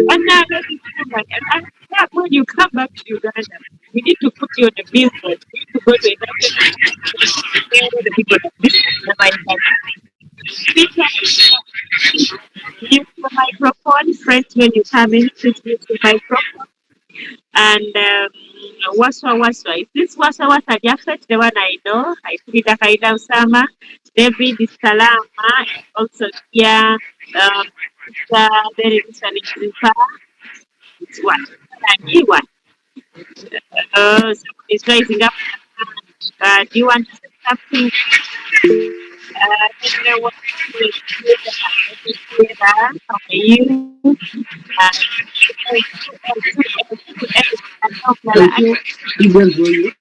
And now let me come back. And now when you come back to Uganda, we need to put you on the billboard. We need to go to another the people that this is the Peter, use the microphone. Friends, when you come in, please use the microphone. And Waswa. Is this Waswa Jafet, the one I know? I see the Kaida Osama. David is Salama, also here. There is an it's what? What? Somebody's raising up. Do you want to say something? Let me know what you Thank you. Even though you,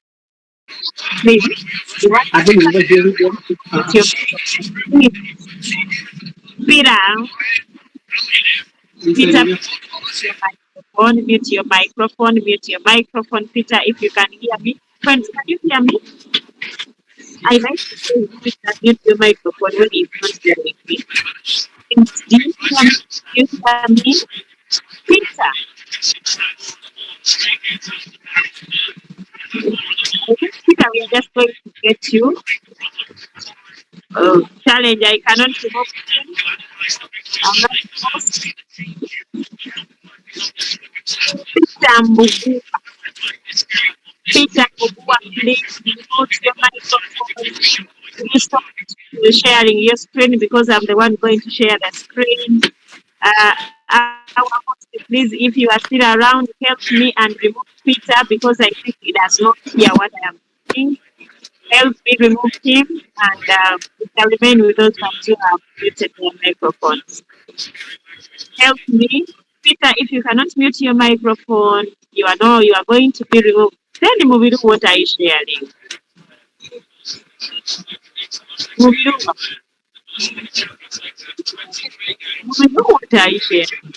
maybe you want I don't remember hearing them. your Peter, Peter, mute your microphone, Peter, if you can hear me. Friends, can you hear me? I like to say Peter, mute your microphone when it's not hearing me. Do you hear me? Peter. Peter, we are just going to get you. Challenge, I cannot remove him. I'm not supposed to. Peter Mbugua, please mute your microphone. Please stop sharing your screen because I'm the one going to share the screen. Our host, please, if you are still around, help me and remove Peter because I think he does not hear what I am saying. Help me remove him and it shall remain with those who have muted their microphones. Help me. Peter, if you cannot mute your microphone, you are going to be removed. Then Mubiru, what are you sharing? Mubiru, what are you sharing?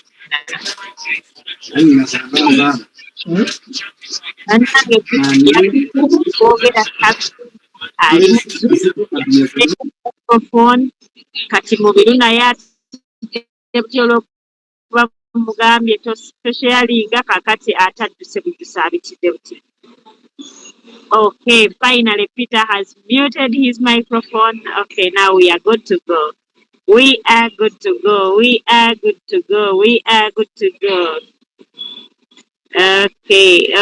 And microphone kati Mubiru naye mugambye tosharinga kakati atadduse bujusa abitidde buti. Okay, finally Peter has muted his microphone. Okay, now we are good to go. We are good to go. We are good to go. We are good to go. Okay.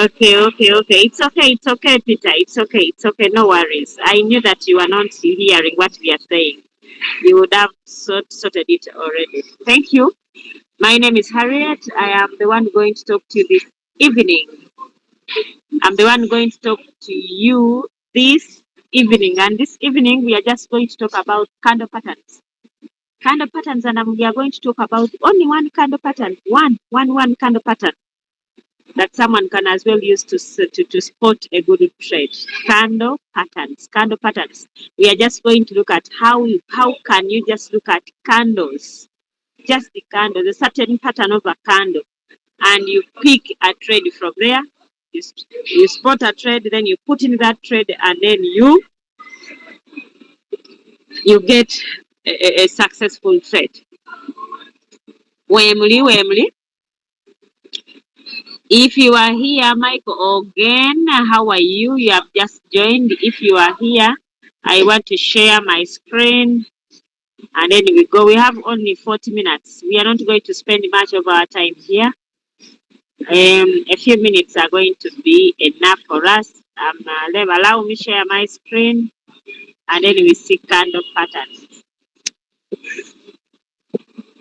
It's okay, Peter. It's okay. No worries. I knew that you are not hearing what we are saying. You would have sorted it already. Thank you. My name is Harriet. I am the one going to talk to you this evening. I'm the one going to talk to you this evening. And this evening, we are just going to talk about candle patterns. Candle patterns, and we are going to talk about only one candle pattern. One candle pattern that someone can as well use to spot a good trade. Candle patterns. We are just going to look at how can you just look at candles. Just the candle, the certain pattern of a candle, and you pick a trade from there. You spot a trade, then you put in that trade, and then you get a successful trade. Wemily. If you are here, Michael again, how are you? You have just joined. If you are here, I want to share my screen. And then we go. We have only 40 minutes. We are not going to spend much of our time here. A few minutes are going to be enough for us. Allow me share my screen. And then we see candle patterns.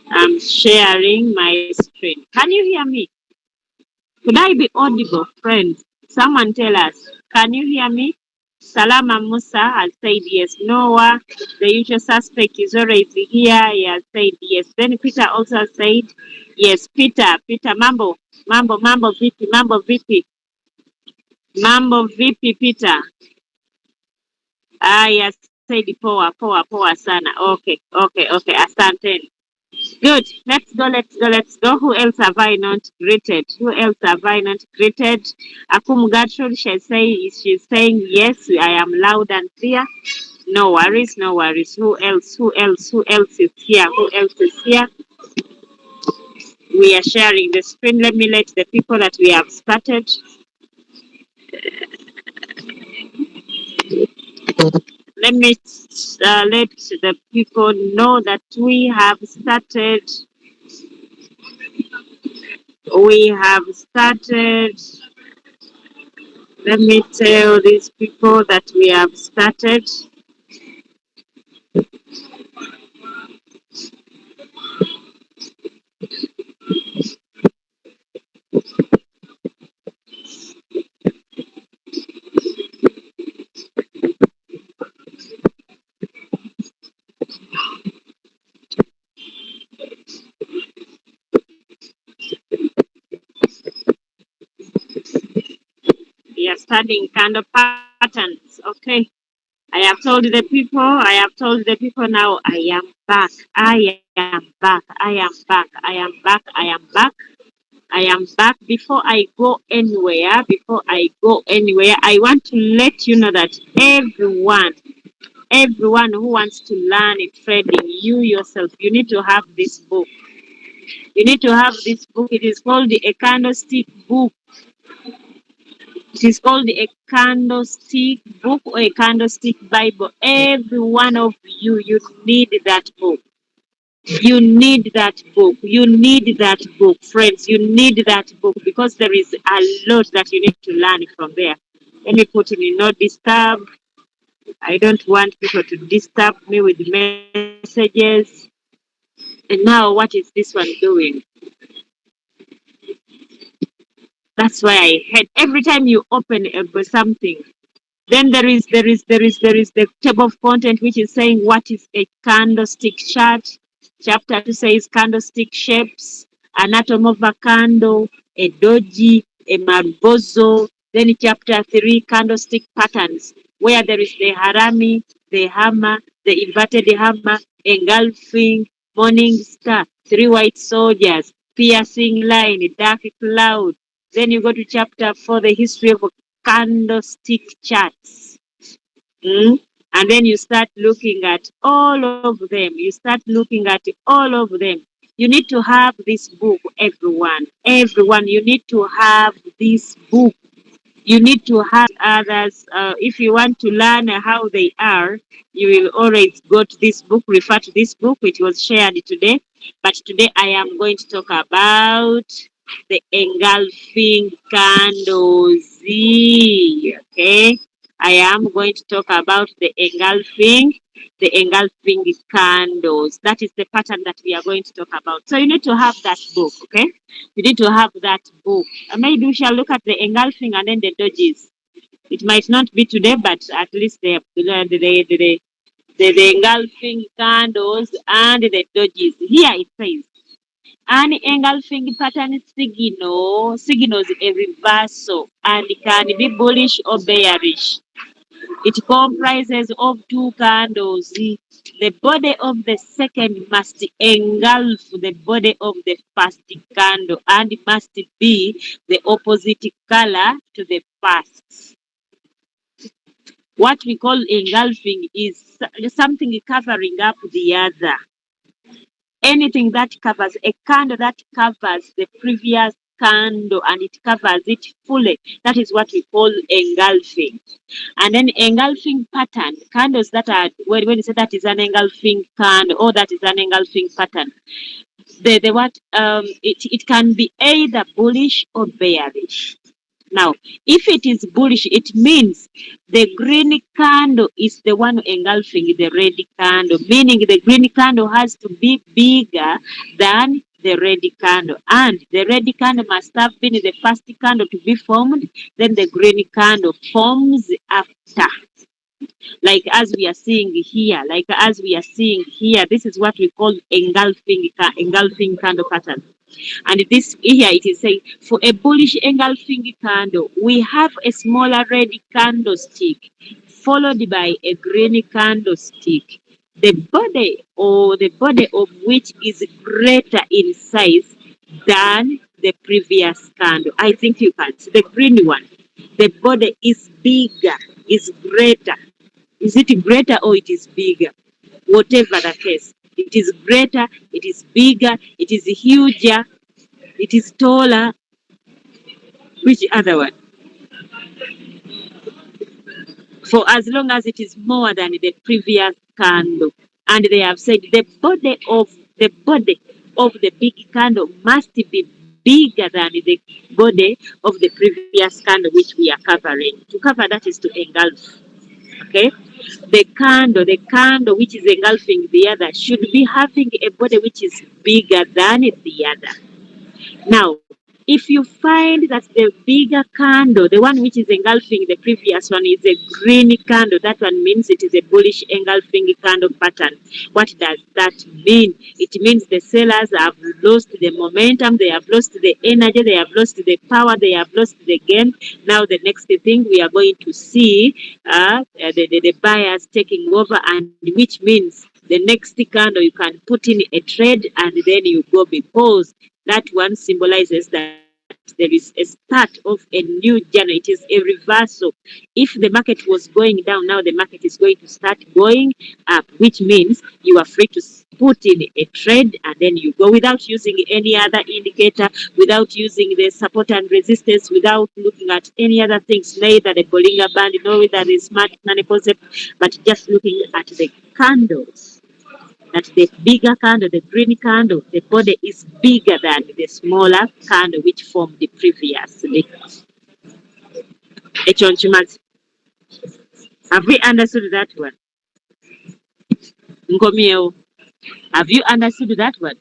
I'm sharing my screen. Can you hear me? Could I be audible, friends? Someone tell us. Can you hear me? Salama Musa has said yes. Noah, the usual suspect, is already here. He has said yes. Then Peter also said yes. Peter, Mambo VP. Mambo VP, Peter. Yes, said poa sana. Okay. Asante. Good. Let's go. Who else have I not greeted? Akum Gertrude, she's saying yes, I am loud and clear. No worries. Who else is here? We are sharing the screen. Let me let the people that we have started. Let me let the people know that we have started. We have started. Let me tell these people that we have started. We are studying candle patterns. Okay. I have told the people, now I am back. I am back. I am back. I am back. I am back. I am back. Before I go anywhere, I want to let you know that everyone who wants to learn trading, you yourself, you need to have this book. You need to have this book. It is called a candlestick book. It is called a candlestick book or a candlestick Bible. Every one of you, you need that book. You need that book. You need that book, friends. You need that book because there is a lot that you need to learn from there. Let me put in no disturb. I don't want people to disturb me with messages. And now, what is this one doing? That's why I hate every time you open something. Then there is the table of content which is saying what is a candlestick chart. Chapter 2 says candlestick shapes, anatomy of a candle, a doji, a marbozo. Then chapter 3 candlestick patterns, where there is the harami, the hammer, the inverted hammer, engulfing, morning star, 3 white soldiers, piercing line, dark cloud. Then you go to chapter 4, the history of candlestick charts. And then you start looking at all of them. You need to have this book, everyone. Everyone, you need to have this book. You need to have others. If you want to learn how they are, you will always go to this book, refer to this book, which was shared today. But today I am going to talk about the engulfing candles. Okay, I am going to talk about the engulfing candles. That is the pattern that we are going to talk about. So you need to have that book, okay? You need to have that book. Maybe we shall look at the engulfing and then the dodges. It might not be today, but at least the engulfing candles and the dodges. Here it says, an engulfing pattern signals a reversal and can be bullish or bearish. It comprises of 2 candles. The body of the second must engulf the body of the first candle and must be the opposite color to the first. What we call engulfing is something covering up the other. Anything that covers a candle that covers the previous candle and it covers it fully, that is what we call engulfing. And then engulfing pattern, candles that are, when you say that is an engulfing candle or that is an engulfing pattern, it can be either bullish or bearish. Now, if it is bullish, it means the green candle is the one engulfing the red candle, meaning the green candle has to be bigger than the red candle. And the red candle must have been the first candle to be formed, then the green candle forms after. Like as we are seeing here, this is what we call engulfing candle pattern. And this here it is saying, for a bullish engulfing candle, we have a smaller red candlestick followed by a green candlestick, the body of which is greater in size than the previous candle. I think you can see the green one. The body is bigger, is greater. Is it greater or it is bigger? Whatever the case, it is greater, it is bigger, it is huger. It is taller. Which other one? For as long as it is more than the previous candle. And they have said the body of the big candle must be bigger than the body of the previous candle which we are covering. To cover, that is to engulf. Okay? The candle which is engulfing the other should be having a body which is bigger than the other. Now, if you find that the bigger candle, the one which is engulfing the previous one, is a green candle, that one means it is a bullish engulfing candle pattern. What does that mean? It means the sellers have lost the momentum, they have lost the energy, they have lost the power, they have lost the game. Now, the next thing we are going to see the buyers taking over, and which means the next candle you can put in a trade and then you go, because that one symbolizes that there is a start of a new journey. It is a reversal. If the market was going down, now the market is going to start going up, which means you are free to put in a trade and then you go without using any other indicator, without using the support and resistance, without looking at any other things, neither the Bollinger Band, nor the smart money concept, but just looking at the candles. That the bigger candle, the green candle, the body is bigger than the smaller candle which formed the previously. Have we understood that one? Ngomio, have you understood that one?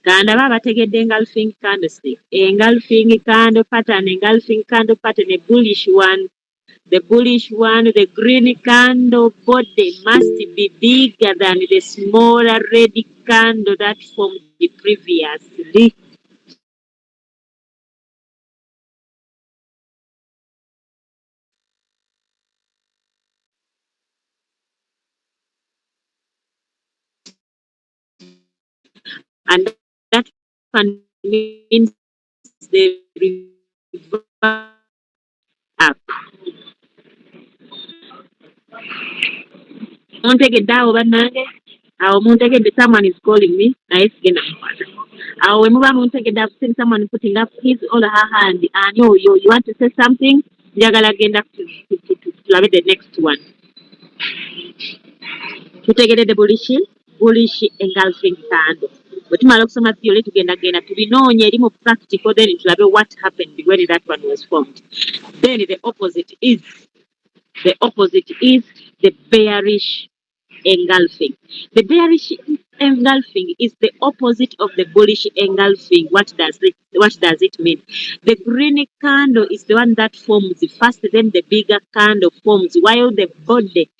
Kandaba bategedde engulfing candlestick, engulfing candle pattern, engulfing candle pattern, a bullish one. The bullish one, the green candle body must be bigger than the smaller red candle that formed the previously. And that one means the reverse up. Muntegedde awo bannange, awo muntegedde, someone is calling me, naye sigenda mukwata. Awo we muba muntegedde, I've seen someone putting up his or her hand, and you want to say something? Njagala genda tulabe the next one. Tutegeredde bullish engulfing candle. Bwe tumala okusoma theory tugenda tubinoonye eri mu practical, then tulabe what happened when that one was formed. Then the opposite is the bearish engulfing. The bearish engulfing is the opposite of the bullish engulfing. What does it mean? The green candle is the one that forms first, then the bigger candle forms, while the body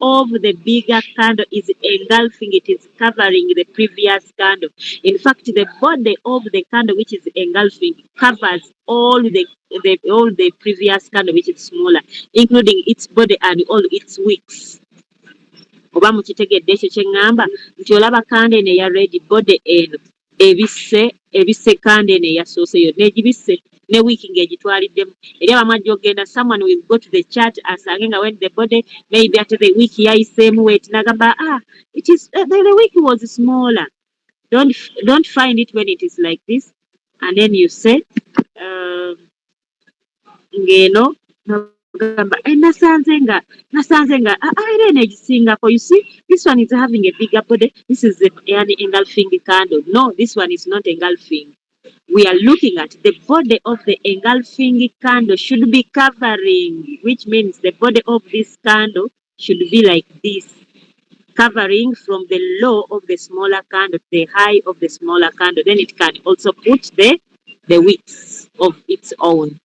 of the bigger candle is engulfing, it is covering the previous candle. In fact, the body of the candle which is engulfing covers all the previous candle which is smaller, including its body and all its wicks. Oba mukitegedde ekyo kye ŋŋamba nti olaba kande eno eya red body eno ebisse kande eno eyasoose yonna egibisse ne wiiki ng'egitwaliddemu eri abamu ajja ogenda, someone will go to the chart asange nga when the body maybe ate the week yayiseemu wet nagamba it is the week was smaller. Don't find it when it is like this, and then you say ng'eno nasanze nga era eno egisingako. You see, this one is having a bigger body, this is an engulfing candle. No, this one is not engulfing. We are looking at the body of the engulfing candle should be covering, which means the body of this candle should be like this, covering from the low of the smaller candle to the high of the smaller candle. Then it can also put the wicks of its own.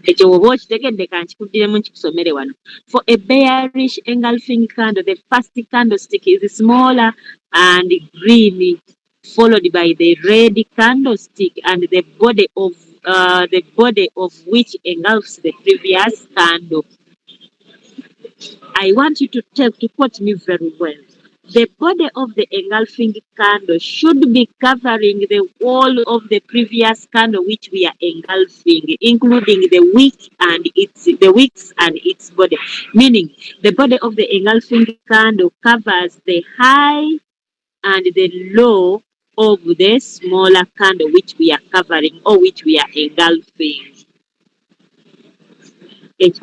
Ekyo oba okitegedde kankikuddiremu nkikusomere wano. For a bearish engulfing candle, the first candlestick is smaller and green, followed by the red candlestick and the body of which engulfs the previous candle. I want you to quote me very well. the body of the engulfing candle should be covering the wall of the previous candle which we are engulfing, including the wicks and its body. Meaning the body of the engulfing candle covers the high and the low of the smaller candle which we are covering or which we are engulfing. If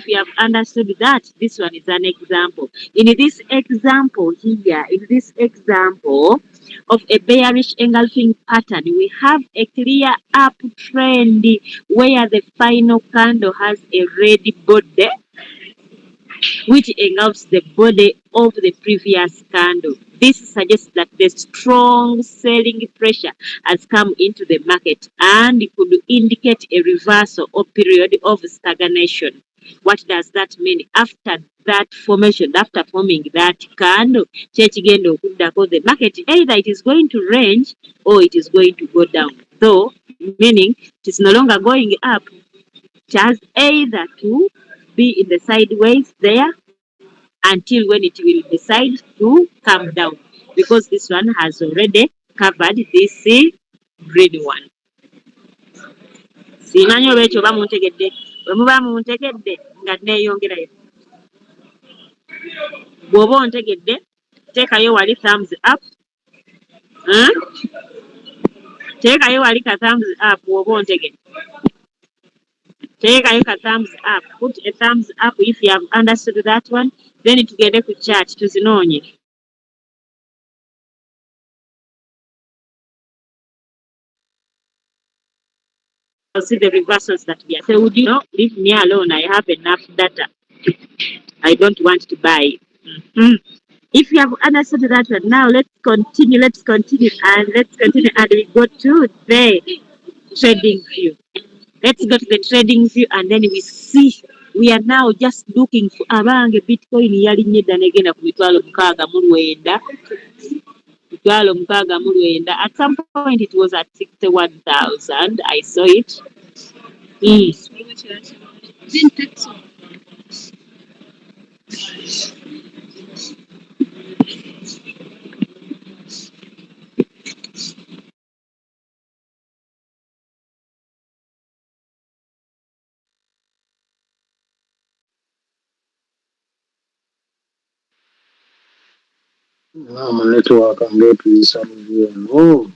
you have understood that, this one is an example. In this example here, in this example of a bearish engulfing pattern, we have a clear uptrend where the final candle has a red body which engulfs the body of the previous candle. This suggests that the strong selling pressure has come into the market and it could indicate a reversal or period of stagnation. What does that mean? After that formation, after forming that candle, the market either it is going to range or it is going to go down. So, meaning it is no longer going up, it has either to be in the sideways there until when it will decide to come down, because this one has already covered this green one. Simanyi oba ekyo oba muntegedde, bwe muba muntegedde nga neeyongerayo. Bw'oba ontegedde teekayo wali thumbs up. Teekayo wali ka thumbs up bw'oba ontegedde. Teekayo ka thumbs up. Put a thumbs up if you have understood that one. Then tugende ku chat tuzinoonye. I'll see the reversals that we are. So would you know, leave me alone. I have enough data. I don't want to buy. If you have understood that one, now let's continue and we go to the trading view. Let's go to the trading view and then we see. We are now just looking for abange Bitcoin yalinnye dda negenda ku mitwalo 69,000. At some point it was at 61,000. I saw it. Network ngeetuyisa mubi eno.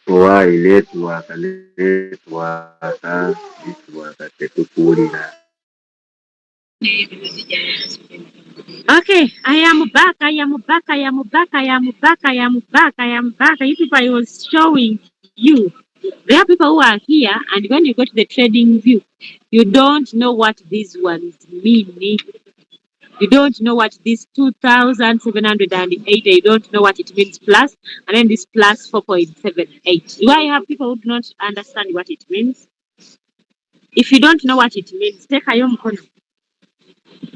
Why network tetukuwulira. Okay, I am back. You people, I was showing you. There are people who are here, and when you go to the trading view, you don't know what these ones mean. You don't know what this 2,780, you don't know what it means plus, and then this plus 4.78. Do I have people who do not understand what it means? If you don't know what it means, take a mukono.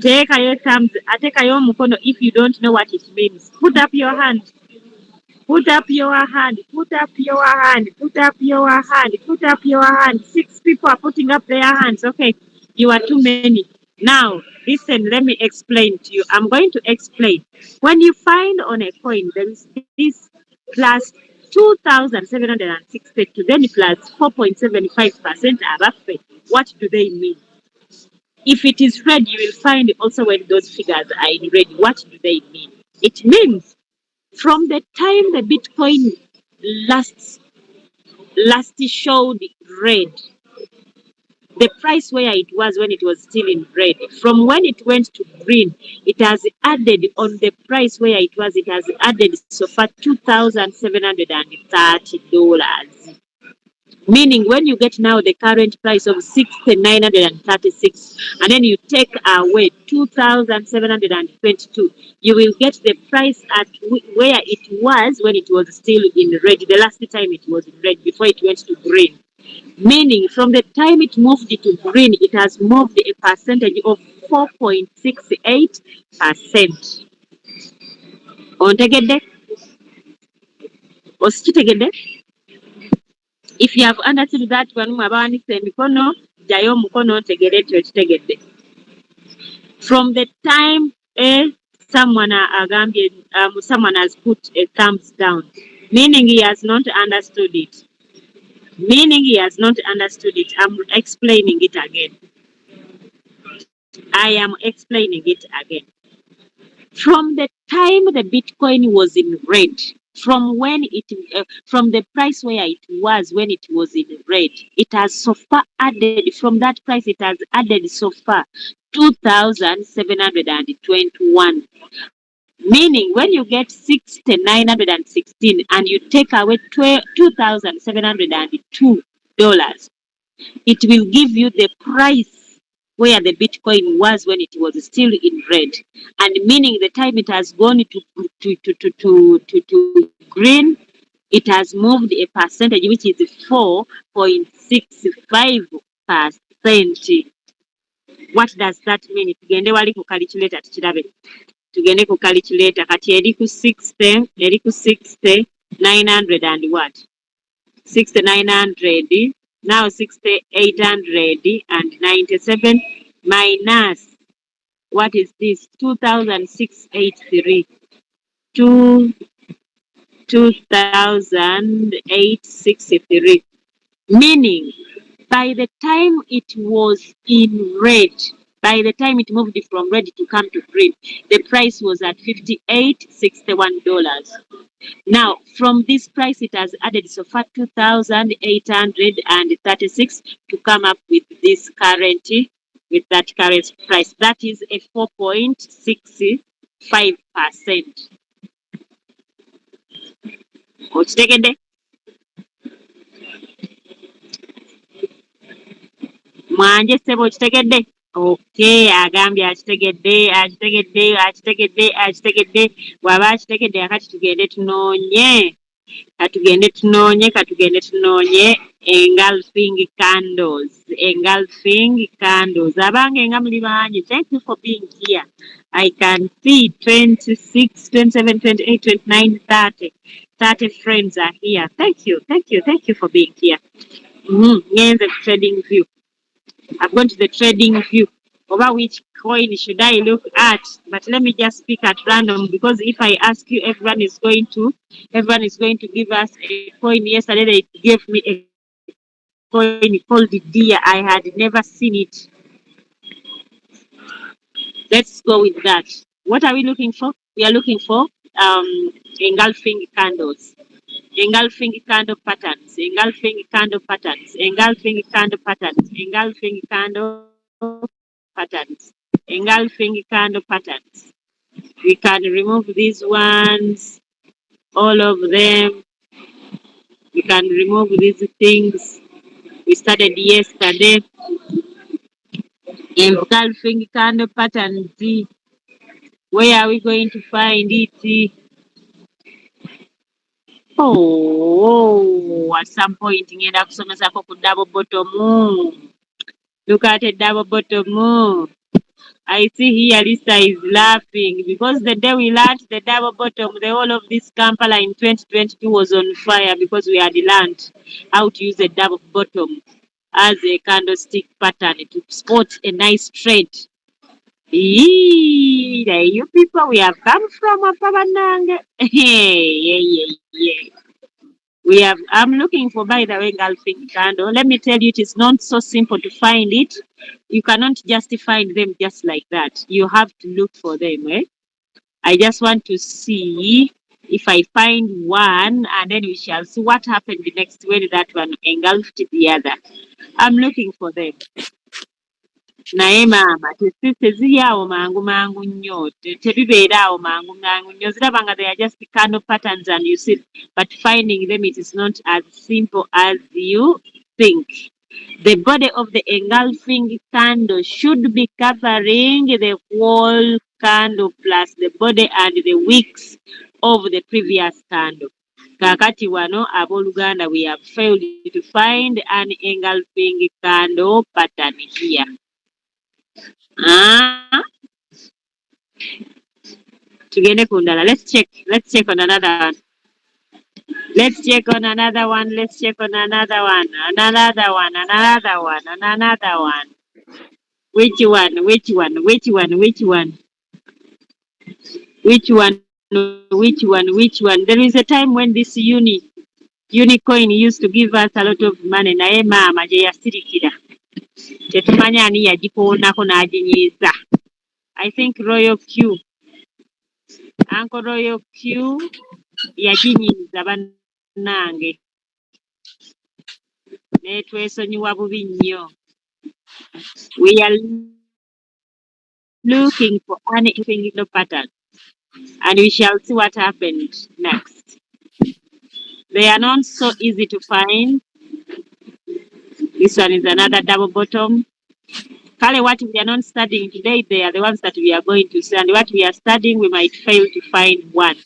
Take a mukono if you don't know what it means. Put up your hand. Put up your hand. 6 people are putting up their hands. Okay, you are too many. Now, listen, let me explain to you. I'm going to explain. When you find on a coin, there is this plus 2,762, then plus 4.75% abafe. What do they mean? If it is red, you will find also when those figures are in red. What do they mean? It means from the time the Bitcoin last showed red, the price where it was when it was still in red, from when it went to green, it has added on the price where it has added so far $2,730. Meaning when you get now the current price of 6,936 and then you take away 2,722, you will get the price at where it was when it was still in red, the last time it was in red before it went to green. Meaning from the time it moved to green, it has moved a percentage of 4.68%. Ontegedde? Osikitegedde? If you have understood that one, mwabawanise emikono, jayo omukono otegere nti okitegedde. From the time someone someone has put a thumbs down, meaning he has not understood it. Meaning he has not understood it. I'm explaining it again. I am explaining it again. From the time the Bitcoin was in red, from the price where it was when it was in red, it has so far added, from that price it has added so far 2,721. Meaning when you get 6,916 and you take away $2,702, it will give you the price where the Bitcoin was when it was still in red. And meaning the time it has gone to green, it has moved a percentage which is 4.65%. What does that mean? Tugende wali ku calculator tukirabe. Tugende ku calculator kati eri ku 60, 900 and what? 6,900, now 6,897 minus, what is this? 2,683. 2,863. Meaning, by the time it was in red, by the time it moved from red to come to green, the price was at $58.61. Now, from this price, it has added so far 2,836 to come up with this current, with that current price. That is a 4.65%. Okitegedde? Mwanje ssebo okitegedde? Okay, agambye akitegedde. Bw'aba akitegedde akati tugende tunoonye. Katugende tunoonye engulfing candles. Abange nga muli bangi, thank you for being here. I can see 26, 27, 28, 29, 30. 30 friends are here. Thank you for being here. Ngenze trading view. I've gone to the trading view. Over which coin should I look at? But let me just pick at random, because if I ask you, everyone is going to give us a coin. Yesterday they gave me a coin called Deer. I had never seen it. Let's go with that. What are we looking for? We are looking for engulfing candles. Engulfing candle patterns. Engulfing candle patterns. Engulfing candle patterns. Engulfing candle patterns. Engulfing candle patterns. We can remove these ones, all of them. We can remove these things. We started yesterday. Engulfing candle patterns. Where are we going to find it? Oh, at some point ngenda kusomesako ku double bottom. Look at a double bottom. I see here Lisa is laughing because the day we learned the double bottom, the whole of this Kampala in 2022 was on fire because we had learned how to use a double bottom as a candlestick pattern to spot a nice trade. You people, we have come from Apabanang. Yeah. I'm looking for, by the way, engulfing candle. Let me tell you, it is not so simple to find it. You cannot just find them just like that. You have to look for them. I just want to see if I find one, and then we shall see what happened next when that one engulfed the other. I'm looking for them. Naye maama teziri awo mangu nnyo, tebibeera awo mangu nnyo, ziraba nga they are just candle patterns and you see, but finding them it is not as simple as you think. The body of the engulfing candle should be covering the whole candle plus the body and the wicks of the previous candle. Kaakati wano abooluganda we have failed to find an engulfing candle pattern here. Ah, tugende ku ndala. Let's check on another one. Let's check on another one. Let's check on another one. Another one. Another one. Another one. Which one? Which one? Which one? Which one? Which one? Which one? Which one? There is a time when this unicoin used to give us a lot of money. Naye maama gye yasirikira. Tetumanya ani yagipoonako n'aginyiiza. I think Royal Q. Uncle Royal Q yaginyiiza bannange. Neetwesonyiwa bubi nnyo. We are looking for an engulfing pattern. And we shall see what happened next. They are not so easy to find. This one is another double bottom. Kale, what we are not studying today, they are the ones that we are going to see. And what we are studying, we might fail to find one.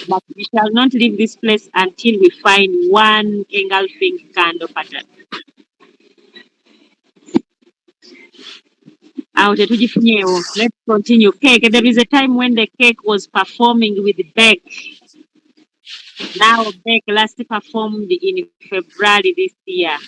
But we shall not leave this place until we find one engulfing candle pattern. Let's continue. Cake. There is a time when the cake was performing with Beck. Now Beck last performed in February this year.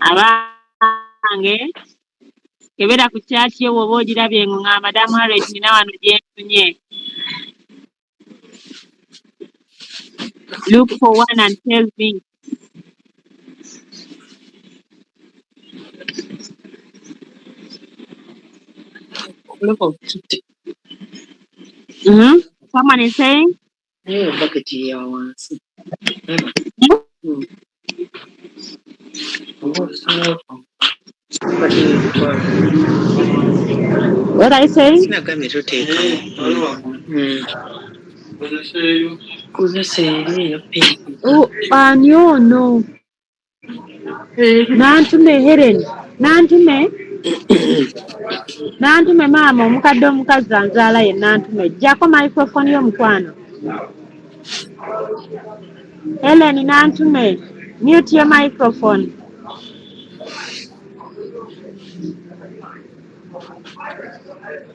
Abange kebera ku kyati yo bw'oba ogirabye nga Madamu Harriet nina wano gye ntunye. Look for one and tell me. Someone is saying? What are you saying? Oh, no. Nantume Helen. Nantume maama omukadde omukazi anzaala ye nantume. Jjako microphone y'omukwano. Helen nantume. Mute your microphone.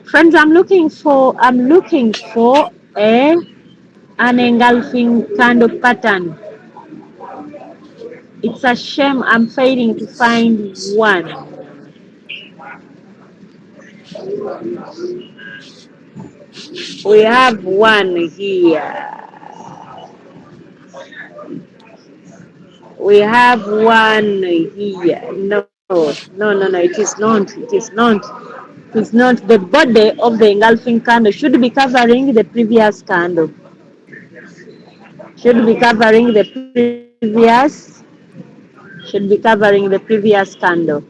Friends, I'm looking for an engulfing kind of pattern. It's a shame I'm failing to find one. We have one here. We have one here. No, it is not. It is not. It's not. The body of the engulfing candle should be covering the previous candle. Should be covering the previous candle.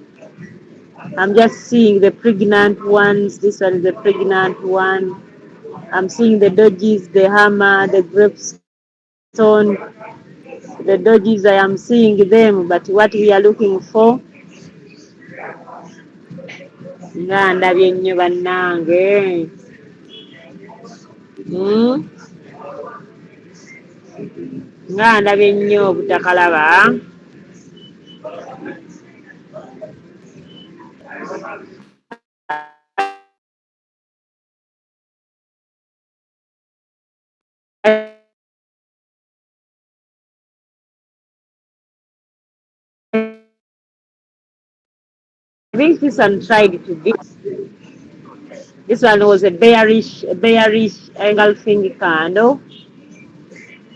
I'm just seeing the pregnant ones. This one is the pregnant one. I'm seeing the dodges, the hammer, the gravestone. The dodges, I am seeing them, but what we are looking for. Nga ndabye nnyo bannange. Nga ndabye nnyo obutakalaba. I think this one tried to be. This one was a bearish engulfing candle.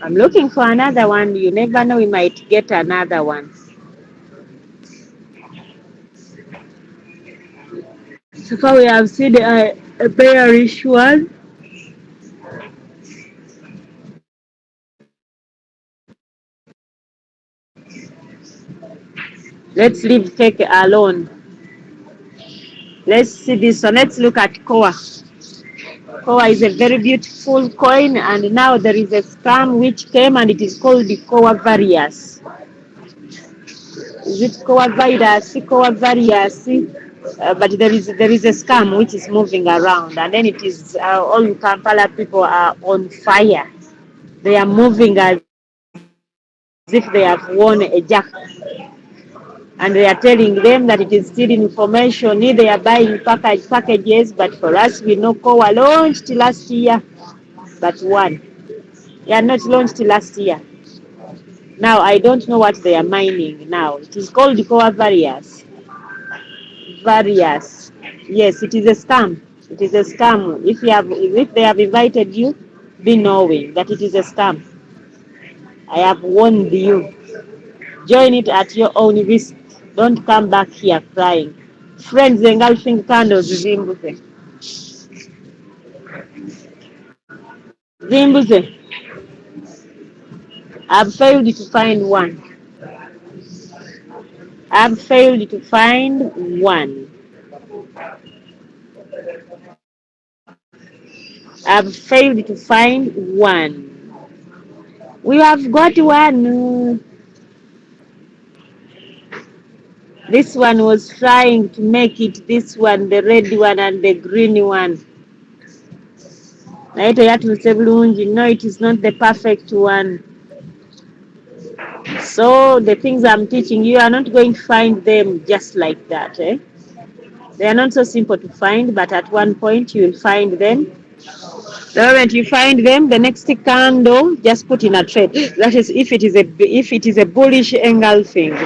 I'm looking for another one. You never know, we might get another one. So far we have seen a bearish one. Let's leave cake alone. Let's see this one. Let's look at Koa. Koa is a very beautiful coin, and now there is a scam which came, and it is called the Koa Various. is it Coa various? But there is a scam which is moving around, and then it is all Kampala people are on fire. They are moving as if they have won a jackpot, and they are telling them that it is still information. They are buying packages, but for us, we know Coa launched last year, but one. They are not launched last year. Now I don't know what they are mining now. It is called Coa various. Various. Yes, it is a scam. It is a scam. If they have invited you, be knowing that it is a scam. I have warned you. Join it at your own risk. Don't come back here crying. Friends engulfing candles zimbuze. Zimbuze. I've failed to find one. I've failed to find one. I've failed to find one. We have got one. This one was trying to make it this one, the red one and the green one. No, it is not the perfect one. So the things I'm teaching you are not going to find them just like that. They are not so simple to find, but at one point you will find them. The moment you find them, the next candle, just put in a trade. That is, if it is a bullish engulfing,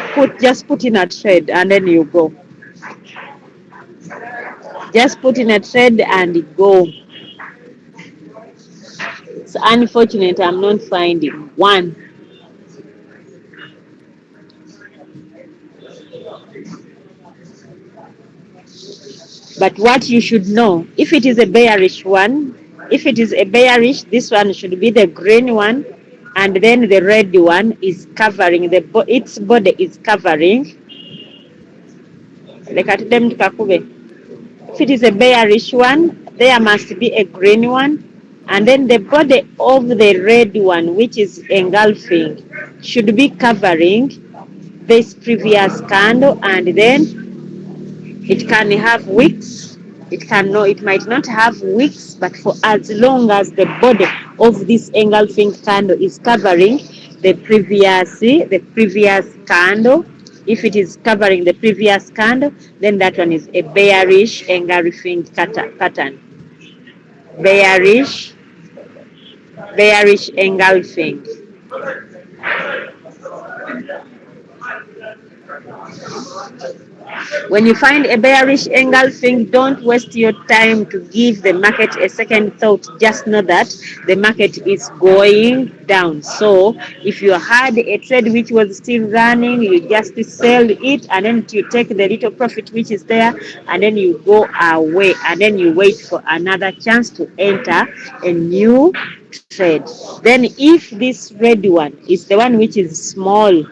just put in a trade and then you go. Just put in a trade and go. It's unfortunate I'm not finding one. But what you should know, if it is a bearish one, this one should be the green one, and then the red one is covering its body is covering. If it is a bearish one, there must be a green one, and then the body of the red one, which is engulfing, should be covering this previous candle, and then it can have wicks. It might not have wicks, but for as long as the body of this engulfing candle is covering the previous candle, if it is covering the previous candle, then that one is a bearish engulfing pattern. Bearish engulfing. When you find a bearish engulfing, don't waste your time to give the market a second thought. Just know that the market is going down. So if you had a trade which was still running, you just sell it and then you take the little profit which is there and then you go away and then you wait for another chance to enter a new trade. Then if this red one is the one which is small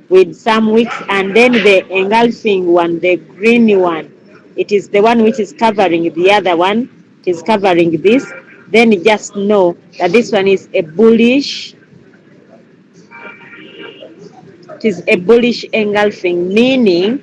with some wicks, and then the engulfing one, the green one, it is the one which is covering the other one, it is covering this, then just know that this one is a bullish, it is a bullish engulfing, meaning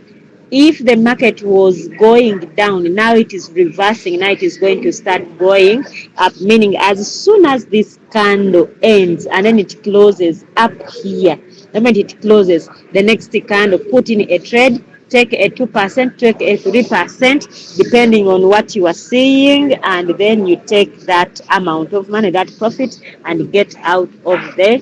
if the market was going down, now it is reversing, now it is going to start going up, meaning as soon as this candle ends and then it closes up here, the moment it closes, the next candle, put in a trade, take a 2%, take a 3%, depending on what you are seeing, and then you take that amount of money, that profit, and get out of the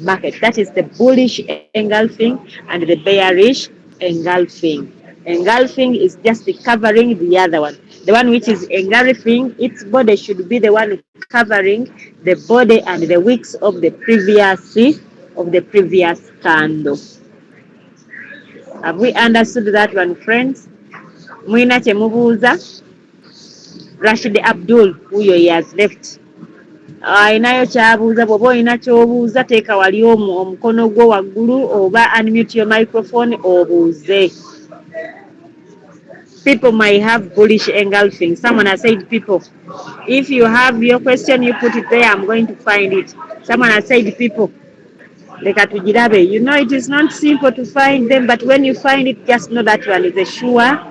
market. That is the bullish engulfing and the bearish engulfing. Engulfing is just covering the other one. The one which is engulfing, its body should be the one covering the body and the wicks of the previous candle. Have we understood that one, friends? Mwina chemubuuza? Rashid Abdul, huyo he has left. Ayinayo kyabuuza, bw'oba olina ky'obuuza teeka wali omukono gwo waggulu oba unmute your microphone obuuze. People might have bullish engulfing. Someone has said, people, if you have your question, you put it there, I'm going to find it. Someone has said, people, Leka tugirabe. You know it is not simple to find them, but when you find it, just know that one is a sure.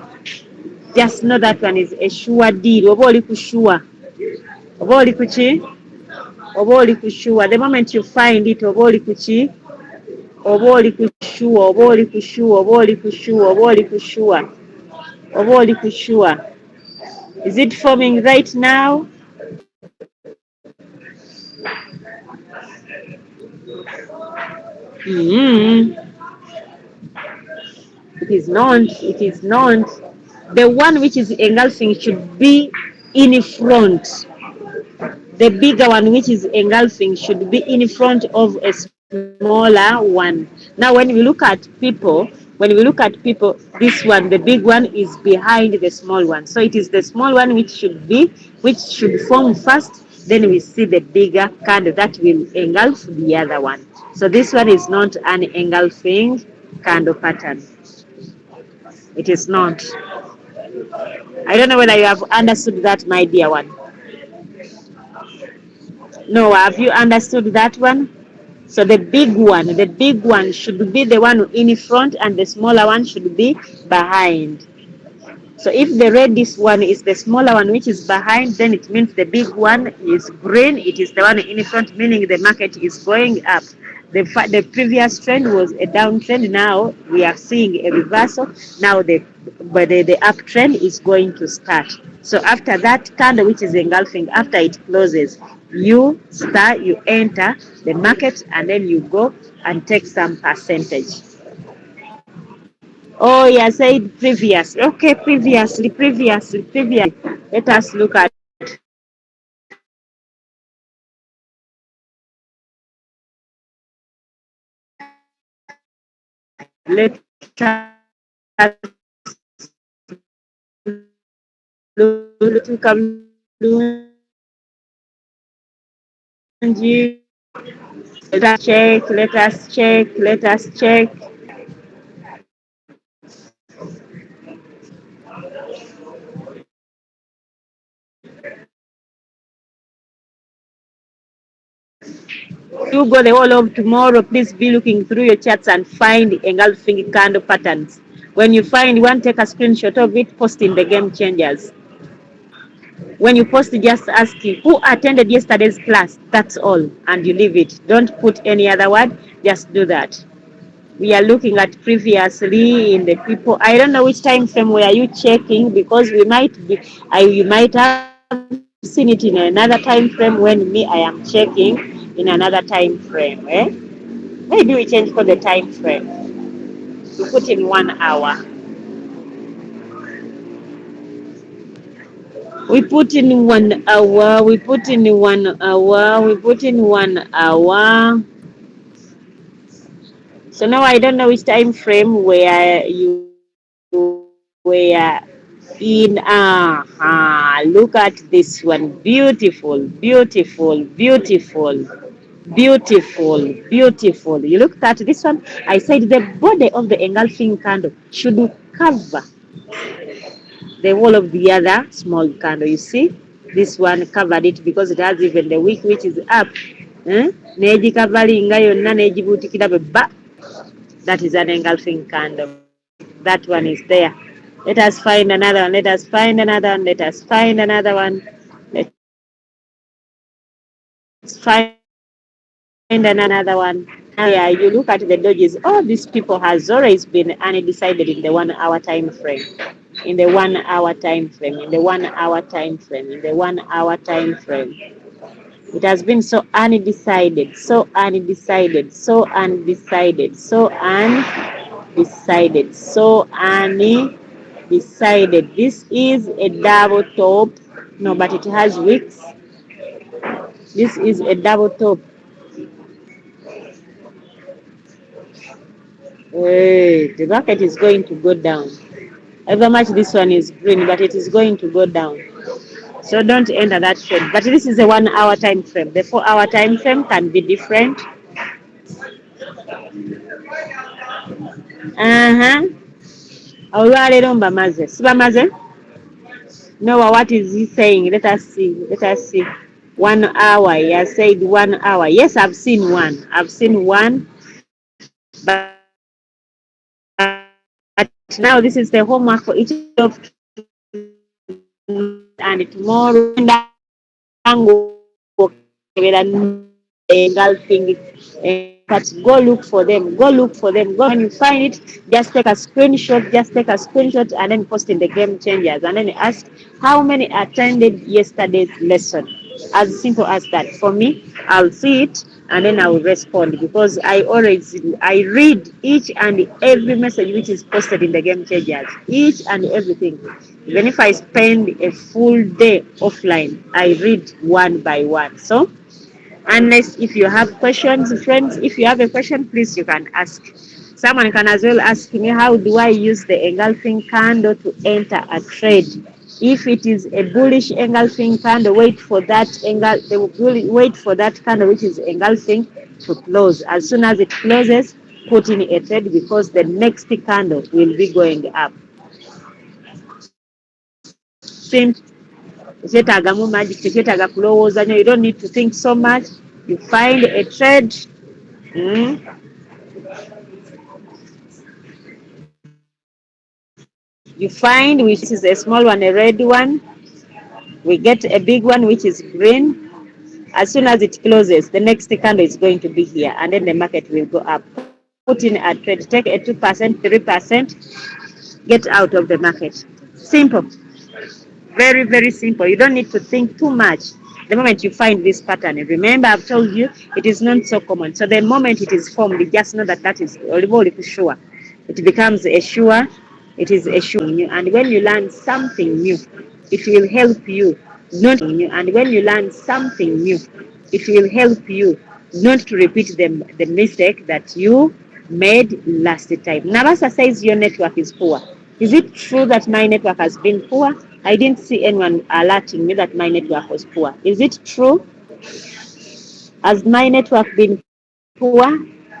Just know that one is a sure deal. Oba oli ku sure. Oba oli ku ki? Oba oli ku sure. The moment you find it, oba oli ku ki? Oba oli ku sure. Oba oli ku sure. Oba oli ku sure. Oba oli ku sure. Oba oli ku sure. Is it forming right now? Mm-hmm. It is not. It is not. The one which is engulfing should be in front. The bigger one which is engulfing should be in front of a smaller one. Now when we look at people, this one, the big one is behind the small one. So it is the small one which should form first, then we see the bigger candle that will engulf the other one. So this one is not an engulfing candle pattern. It is not. I don't know whether you have understood that, my dear one. No, have you understood that one? So the big one should be the one in front and the smaller one should be behind. So if the reddish one is the smaller one which is behind, then it means the big one is green. It is the one in front, meaning the market is going up. The previous trend was a downtrend. Now we are seeing a reversal. Now the uptrend is going to start. So after that candle which is engulfing, after it closes, you enter the market and then you go and take some percentage. Oh, yeah, said previous. Okay, previously. Let us look at let us look at let us check. You go the whole of tomorrow, please be looking through your charts and find engulfing candle patterns. When you find one, take a screenshot of it, post in the game changers. When you post, just ask who attended yesterday's class. That's all, and you leave it. Don't put any other word. Just do that. We are looking at previously in the people. I don't know which time frame were you checking, because you might have seen it in another time frame when me I am checking in another time frame. Maybe we change for the time frame. We put in 1 hour. We put in 1 hour. We put in 1 hour. We put in 1 hour. So now I don't know which time frame where you were in. Look at this one. Beautiful. You looked at this one. I said the body of the engulfing candle should cover the whole of the other small candle. You see, this one covered it because it has even the wick which is up. Negikavalinga yonna negibuutikira bwe bba. That is an engulfing candle. That one is there. Let us find another one. Let us find another one. Let us find another one. Let's find another one. Yeah, you look at the dodges. Oh, these people has always been undecided in the 1 hour time frame. In the 1 hour time frame. In the 1 hour time frame. In the 1 hour time frame. It has been so undecided, so undecided, so undecided, so undecided, so undecided. This is a double top. No, but it has wicks. This is a double top. Hey, the market is going to go down. However much this one is green, but it is going to go down. So don't enter that trade. But this is a 1 hour time frame. The 4 hour time frame can be different. Olwaleero mbamaze. Sibamaze? Noah, what is he saying? Let us see. 1 hour. He has said 1 hour. Yes, I've seen one. But now this is the homework for each of tonight and tomorrow. Engulfing but go look for them. Go look for them. Go when you find it, just take a screenshot. Just take a screenshot and then post in the game changers. And then ask how many attended yesterday's lesson. As simple as that. For me, I'll see it and then I will respond because I read each and every message which is posted in the game changers. Each and everything. Even if I spend a full day offline, I read one by one. So unless if you have questions, friends, if you have a question, please you can ask. Someone can as well ask me, how do I use the engulfing candle to enter a trade? If it is a bullish engulfing candle, wait for that candle which is engulfing to close. As soon as it closes, put in a trade because the next candle will be going up. Simple. Tekyetaagamu magic, tekyetaaga kulowooza nnyo. You don't need to think so much. You find a trade. You find which is a small one, a red one. We get a big one which is green. As soon as it closes, the next candle is going to be here, and then the market will go up. Put in a trade, take a 2%, 3%, get out of the market. Simple. Very, very simple. You don't need to think too much. The moment you find this pattern, remember I've told you it is not so common. So the moment it is formed, you just know that is sure. It becomes a sure. It is a sure. And when you learn something new, it will help you not. And when you learn something new, it will help you not to repeat the mistake that you made last time. Nabasa says your network is poor. Is it true that my network has been poor? I didn't see anyone alerting me that my network was poor. Is it true? Has my network been poor?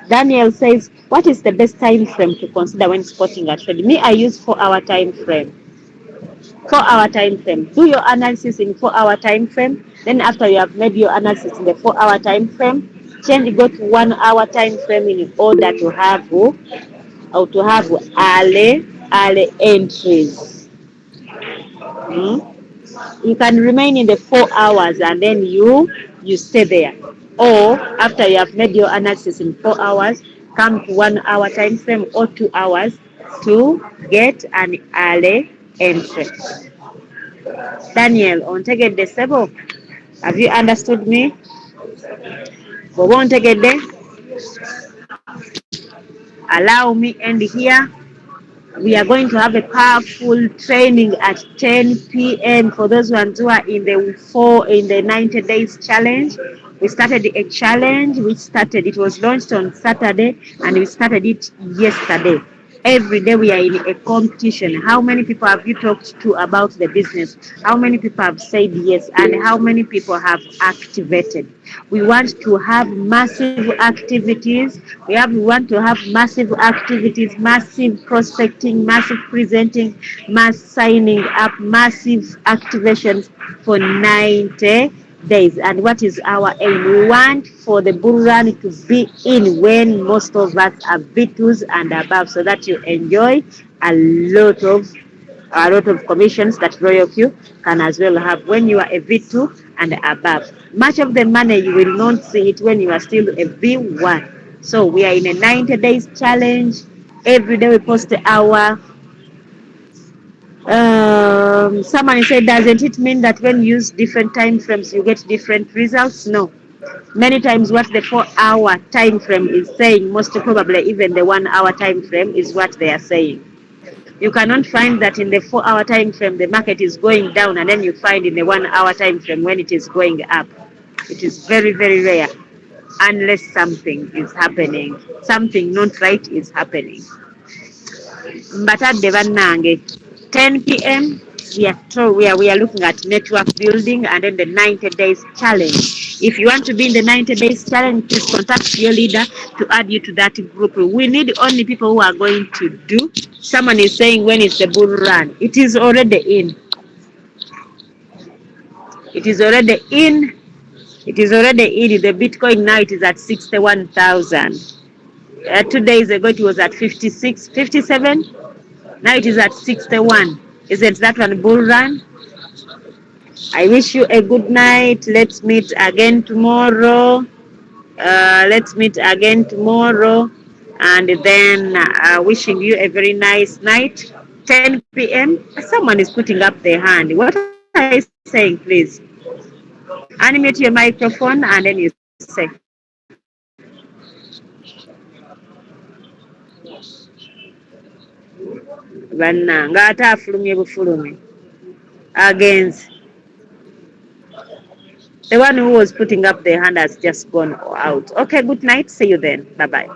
Daniel says, what is the best time frame to consider when spotting a trade? Me, I use 4-hour time frame. 4-hour time frame. Do your analysis in 4-hour time frame. Then after you have made your analysis in the 4-hour time frame, go to 1-hour time frame in order to have early entries. You can remain in the 4 hours and then you stay there. Or after you have made your analysis in 4 hours, come to 1-hour time frame or 2 hours to get an early entry. Daniel, ontegedde ssebo? Have you understood me? Bw'oba ontegedde, allow me end here. We are going to have a powerful training at 10 p.m. for those ones who are in the 90 days challenge. We started a challenge it was launched on Saturday and we started it yesterday. Every day we are in a competition. How many people have you talked to about the business? How many people have said yes? And how many people have activated? We want to have massive activities. We want to have massive activities, massive prospecting, massive presenting, mass signing up, massive activations for 90 days. And what is our aim? We want for the bull run to be in when most of us are V2s and above, so that you enjoy a lot of commissions that Royal Q can as well have when you are a V2 and above. Much of the money you will not see it when you are still a V1. So we are in a 90 days challenge. Every day we post our someone said, doesn't it mean that when you use different time frames you get different results? No. Many times what the 4-hour time frame is saying, most probably even the 1-hour time frame is what they are saying. You cannot find that in the 4-hour time frame the market is going down and then you find in the 1-hour time frame when it is going up. It is very, very rare unless something is happening. Something not right is happening. Mbatadde bannange, 10 p.m. We are looking at network building and then the 90 days challenge. If you want to be in the 90 days challenge, please contact your leader to add you to that group. We need only people who are going to do. Someone is saying, when is the bull run? It is already in. It is already in. It is already in. The Bitcoin now it is at 61,000. 2 days ago it was at 56, 57. Now it is at 61. Isn't that one bull run? I wish you a good night. Let's meet again tomorrow. Let's meet again tomorrow. And then wishing you a very nice night. 10 p.m. Someone is putting up their hand. What are you saying, please? Unmute your microphone and then you say. Bannange ate afulumye bufulumi agenze. The one who was putting up their hand has just gone out. Okay, good night. See you then. Bye bye.